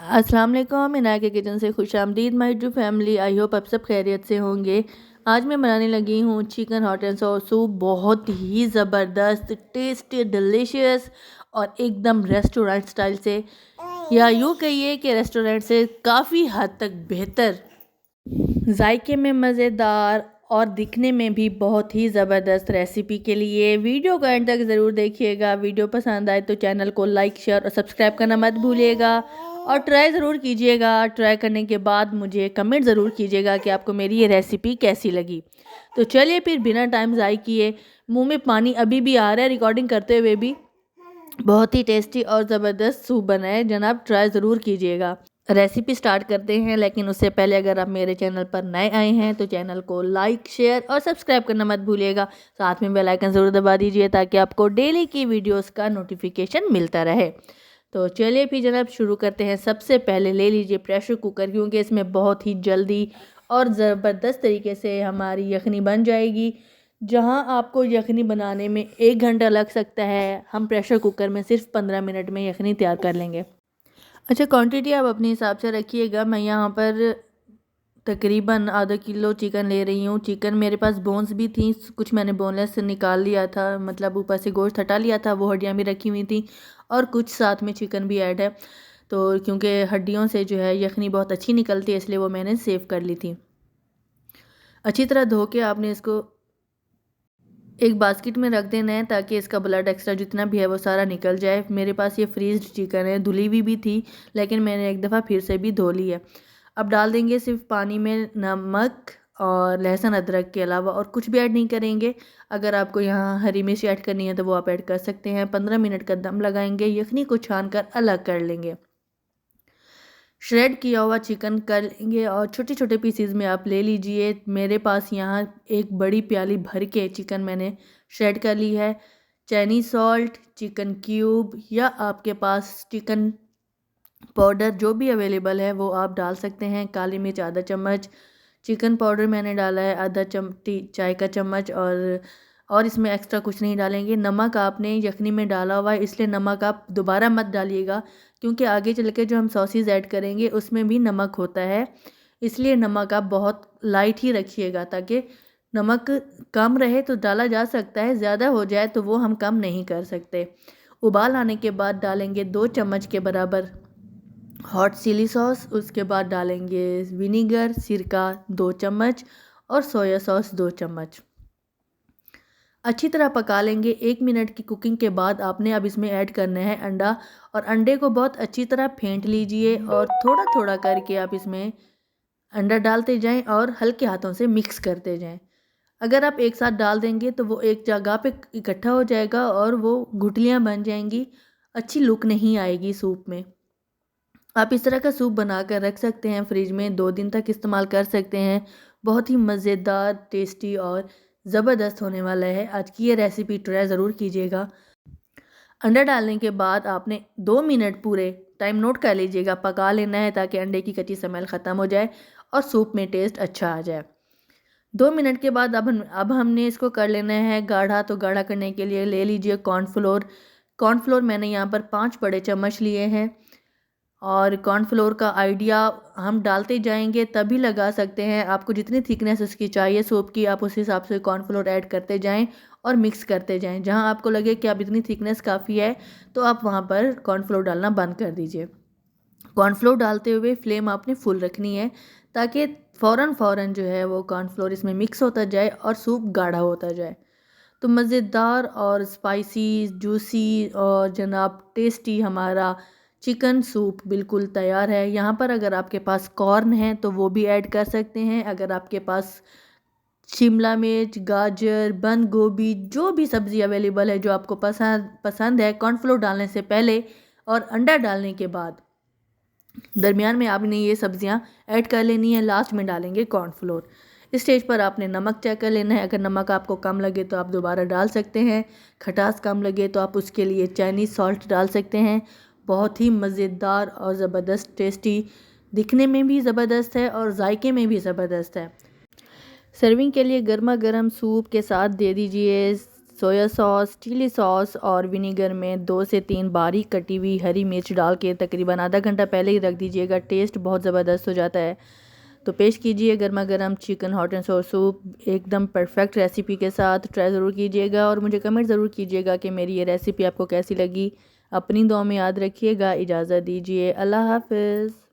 अस्सलाम वालेकुम, इनाया के किचन से खुशामदीद my to family. I hope आप सब खैरियत से होंगे। आज मैं बनाने लगी हूँ chicken hot and sauce soup. बहुत ही ज़बरदस्त, टेस्टी, डिलीशियस और एकदम रेस्टोरेंट स्टाइल से, या यूँ कहिए कि रेस्टोरेंट से काफ़ी हद तक बेहतर, जायके में मज़ेदार और दिखने में भी बहुत ही ज़बरदस्त रेसिपी के लिए वीडियो को एंड तक ज़रूर देखिएगा। वीडियो पसंद आए तो चैनल को लाइक, शेयर और सब्सक्राइब करना मत भूलिएगा और ट्राई ज़रूर कीजिएगा। ट्राई करने के बाद मुझे कमेंट ज़रूर कीजिएगा कि आपको मेरी ये रेसिपी कैसी लगी। तो चलिए फिर बिना टाइम ज़ाय किए, मुँह में पानी अभी भी आ रहा है रिकॉर्डिंग करते हुए भी। बहुत ही टेस्टी और ज़बरदस्त सूप बना है जनाब, ट्राई ज़रूर कीजिएगा। रेसिपी स्टार्ट करते हैं, लेकिन उससे पहले अगर आप मेरे चैनल पर नए आए हैं तो चैनल को लाइक, शेयर और सब्सक्राइब करना मत भूलिएगा। साथ में बेल आइकन ज़रूर दबा दीजिए ताकि आपको डेली की वीडियोस का नोटिफिकेशन मिलता रहे। तो चलिए फिर जनाब शुरू करते हैं। सबसे पहले ले लीजिए प्रेशर कुकर, क्योंकि इसमें बहुत ही जल्दी और ज़बरदस्त तरीके से हमारी यखनी बन जाएगी। जहां आपको यखनी बनाने में 1 घंटा लग सकता है, हम प्रेशर कुकर में सिर्फ 15 मिनट में यखनी तैयार कर लेंगे। अच्छा, क्वांटिटी आप अपने हिसाब से रखिएगा। मैं यहाँ पर तकरीबन आधा किलो चिकन ले रही हूँ। चिकन मेरे पास बोन्स भी थी, कुछ मैंने बोनलेस से निकाल लिया था, मतलब ऊपर से गोश्त हटा लिया था, वो हड्डियाँ भी रखी हुई थी और कुछ साथ में चिकन भी ऐड है। तो क्योंकि हड्डियों से जो है यखनी बहुत अच्छी निकलती है, इसलिए वो मैंने सेव कर ली थी। अच्छी तरह धो के आपने इसको एक बास्केट में रख देना है ताकि इसका ब्लड एक्स्ट्रा जितना भी है वो सारा निकल जाए। मेरे पास ये फ्रीज्ड चिकन है, धुली हुई भी थी, लेकिन मैंने एक दफ़ा फिर से भी धो ली है। अब डाल देंगे सिर्फ पानी में नमक और लहसुन अदरक के अलावा, और कुछ भी ऐड नहीं करेंगे। अगर आपको यहाँ हरी मिर्च ऐड करनी है तो वो आप ऐड कर सकते हैं। 15 मिनट का दम लगाएंगे, यखनी को छान कर अलग कर लेंगे। श्रेड किया हुआ चिकन कर लेंगे और छोटे छोटे पीसीज में आप ले लीजिए। मेरे पास यहाँ एक बड़ी प्याली भर के चिकन मैंने श्रेड कर ली है। चाइनीज सॉल्ट, चिकन क्यूब या आपके पास चिकन पाउडर जो भी अवेलेबल है वो आप डाल सकते हैं। काली मिर्च आधा चम्मच, चिकन पाउडर मैंने डाला है आधा चाय का चम्मच, और इसमें एक्स्ट्रा कुछ नहीं डालेंगे। नमक आपने यखनी में डाला हुआ है, इसलिए नमक आप दोबारा मत डालिएगा, क्योंकि आगे चल के जो हम सॉसेज ऐड करेंगे उसमें भी नमक होता है। इसलिए नमक आप बहुत लाइट ही रखिएगा, ताकि नमक कम रहे तो डाला जा सकता है, ज़्यादा हो जाए तो वो हम कम नहीं कर सकते। उबाल आने के बाद डालेंगे 2 चम्मच के बराबर हॉट चिली सॉस, उसके बाद डालेंगे विनीगर, सिरका 2 चम्मच और सोया सॉस 2 चम्मच। अच्छी तरह पका लेंगे। 1 मिनट की कुकिंग के बाद आपने अब इसमें ऐड करना है अंडा, और अंडे को बहुत अच्छी तरह फेंट लीजिए और थोड़ा थोड़ा करके आप इसमें अंडा डालते जाएं और हल्के हाथों से मिक्स करते जाएं। अगर आप एक साथ डाल देंगे तो वो एक जगह पे इकट्ठा हो जाएगा और वो गुठलियाँ बन जाएंगी, अच्छी लुक नहीं आएगी सूप में। आप इस तरह का सूप बना कर रख सकते हैं फ्रिज में, 2 दिन तक इस्तेमाल कर सकते हैं। बहुत ही मज़ेदार, टेस्टी और ज़बरदस्त होने वाला है। आज की ये रेसिपी ट्राई ज़रूर कीजिएगा। अंडा डालने के बाद आपने 2 मिनट पूरे टाइम नोट कर लीजिएगा, पका लेना है ताकि अंडे की कच्ची स्मेल ख़त्म हो जाए और सूप में टेस्ट अच्छा आ जाए। 2 मिनट के बाद अब हमने इसको कर लेना है गाढ़ा। तो गाढ़ा करने के लिए ले लीजिए कॉर्नफ्लोर। कॉर्नफ्लोर मैंने यहाँ पर 5 बड़े चम्मच लिए हैं, और कॉर्नफ्लोर का आइडिया हम डालते जाएंगे तभी लगा सकते हैं। आपको जितनी थिकनेस उसकी चाहिए सूप की, आप उस हिसाब से कॉर्नफ्लोर ऐड करते जाएं और मिक्स करते जाएं। जहां आपको लगे कि अब इतनी थिकनेस काफ़ी है तो आप वहां पर कॉर्नफ्लोर डालना बंद कर दीजिए। कॉर्नफ्लोर डालते हुए फ्लेम आपने फुल रखनी है, ताकि फ़ौरन जो है वो कॉर्नफ्लोर इसमें मिक्स होता जाए और सूप गाढ़ा होता जाए। तो मज़ेदार और स्पाइसी, जूसी और जनाब टेस्टी हमारा चिकन सूप बिल्कुल तैयार है। यहाँ पर अगर आपके पास कॉर्न है तो वो भी ऐड कर सकते हैं। अगर आपके पास शिमला मिर्च, गाजर, बंद गोभी, जो भी सब्ज़ी अवेलेबल है जो आपको पसंद है, कॉर्नफ्लोर डालने से पहले और अंडा डालने के बाद दरमियान में आपने ये सब्जियां ऐड कर लेनी है। लास्ट में डालेंगे कॉर्नफ्लोर। इस स्टेज पर आपने नमक चेक कर लेना है। अगर नमक आपको कम लगे तो आप दोबारा डाल सकते हैं। खटास कम लगे तो आप उसके लिए चाइनीज़ सॉल्ट डाल सकते हैं। बहुत ही मज़ेदार और ज़बरदस्त टेस्टी, दिखने में भी ज़बरदस्त है और जायके में भी ज़बरदस्त है। सर्विंग के लिए गर्मा गर्म सूप के साथ दे दीजिए सोया सॉस, चिली सॉस और विनेगर में 2 से 3 बारीक कटी हुई हरी मिर्च डाल के तकरीबन आधा घंटा पहले ही रख दीजिएगा। टेस्ट बहुत ज़बरदस्त हो जाता है। तो पेश कीजिए गर्मा गर्म चिकन हॉट एंड सोर सूप एकदम परफेक्ट रेसिपी के साथ। ट्राई ज़रूर कीजिएगा और मुझे कमेंट ज़रूर कीजिएगा कि मेरी ये रेसिपी आपको कैसी लगी। अपनी दुआ में याद रखिएगा। इजाज़त दीजिए। अल्लाह हाफ़िज़।